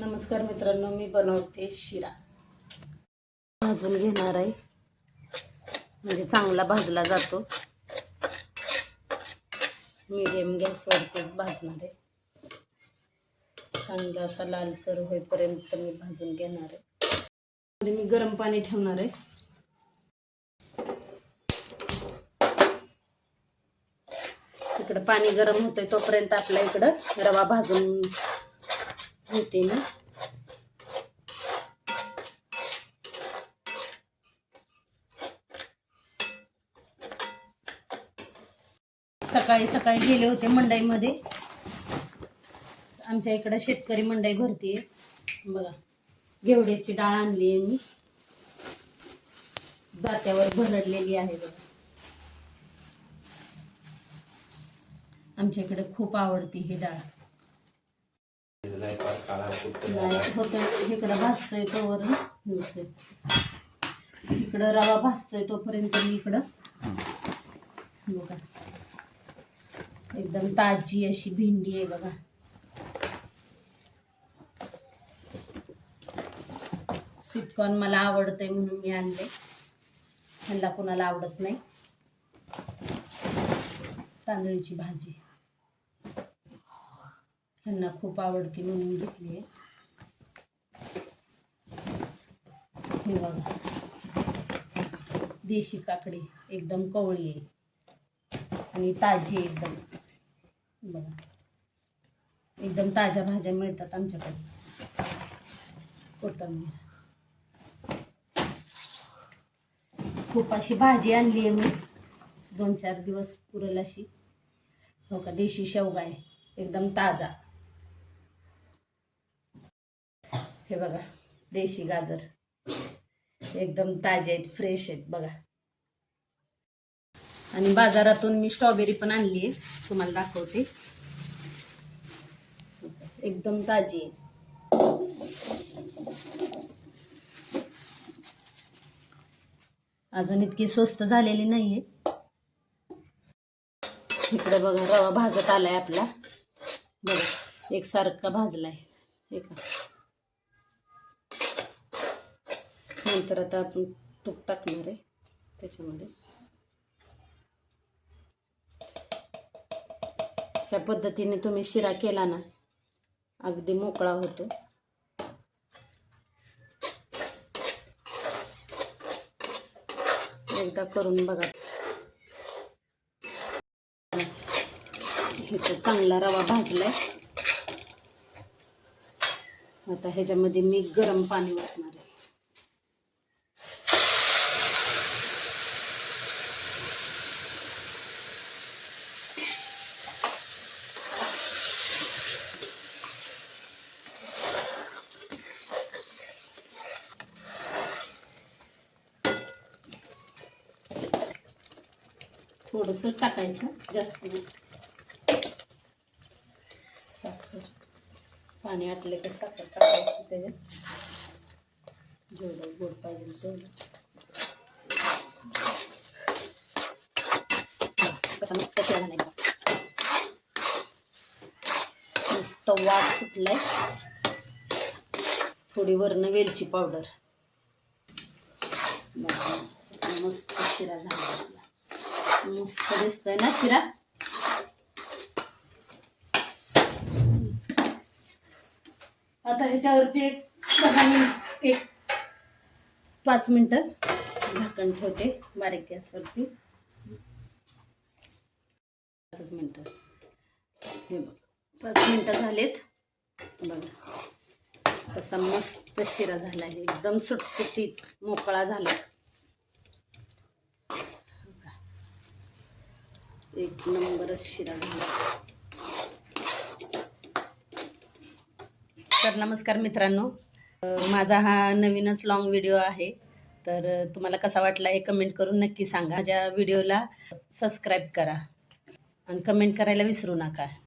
नमस्कार मित्रांनो, मी बनवते शिरा। भाजून घेणार आहे, म्हणजे चांगला भाजला जातो। मीडियम गॅसवरतीच भाजणार आहे। चांगला असा लालसर होईपर्यंत मी भाजून घेणार आहे। मी गरम पाणी ठेवणार आहे। इकडे पाणी गरम होतंय तोपर्यंत आपल्या इकडे रवा भाजून घेते मी। सकाळी सकाळी गेले होते मंडईमध्ये। आमच्या इकडे शेतकरी मंडई भरती आहे बघा। घेवड्याची डाळ आणली आहे मी, जात्यावर भरडलेली आहे बघा। आमच्या इकडे खूप आवडती ही डाळ। इकडे भाजतोय तोवर इकडे रवा भाजतोय तोपर्यंत मी इकडं बघा एकदम ताजी अशी भेंडी आहे बघा। स्वीटकॉर्न मला आवडतंय म्हणून मी आणले, ह्यांना कोणाला आवडत नाही। तांदळीची भाजी ह्यांना खूप आवडती म्हणून घेतली आहे। हे बघा देशी काकडी एकदम कवळी आहे आणि ताजी एकदम बघा। एकदम ताज्या भाज्या मिळतात आमच्याकडे। कोथिंबीर खूप अशी भाजी आणली आहे मी, 2-4 दिवस पुरेल अशी। हो का, देशी शेवगा आहे एकदम ताजा। हे बघा देशी गाजर एकदम ताजे आहेत, फ्रेश आहेत बघा। आणि बाजारातून मी स्ट्रॉबेरी पण आणली आहे, तुम्हाला दाखवते। एकदम ताजी आहे। अजून इतकी स्वस्त झालेली नाहीये। इकडे बघा रवा भाजत आलाय आपला बघा, एकसारखा भाजलाय। हे का, नंतर आता आपण तूप टाकणार आहे त्याच्यामध्ये। ह्या पद्धतीने तुम्ही शिरा केला ना, अगदी मोकळा होतो। एकदा करून बघा। हे चांगला रवा भाजलाय। आता ह्याच्यामध्ये मी गरम पाणी ओतणार आहे। थोडंसं टाकायचं, जास्त नाही। साखर, पाणी आटले की साखर टाकायची त्याच्यात, जेवढं गोड पाहिजे तेवढं। कसा मस्त शिरा झालाय, मस्त वास सुटलाय। थोडी वरनं वेलची पावडर, मस्त शिरा झाला। मस्त दिसतोय ना शिरा। आता ह्याच्यावरती एक 5 मिनिटं झाकण ठेवते बारीक गॅसवरती। 5 मिनिटं, हे बघ 5 मिनिटं झालेत बघा। कसा मस्त शिरा झाला आहे, एकदम सुटसुटीत मोकळा झाला। एक नंबरच शिरा झाला। तर नमस्कार मित्रांनो, माझा हा नवीनच लॉंग व्हिडिओ आहे। तर तुम्हाला कसा वाटला हे कमेंट करून नक्की सांगा। माझ्या व्हिडिओला सबस्क्राईब करा आणि कमेंट करायला विसरू नका।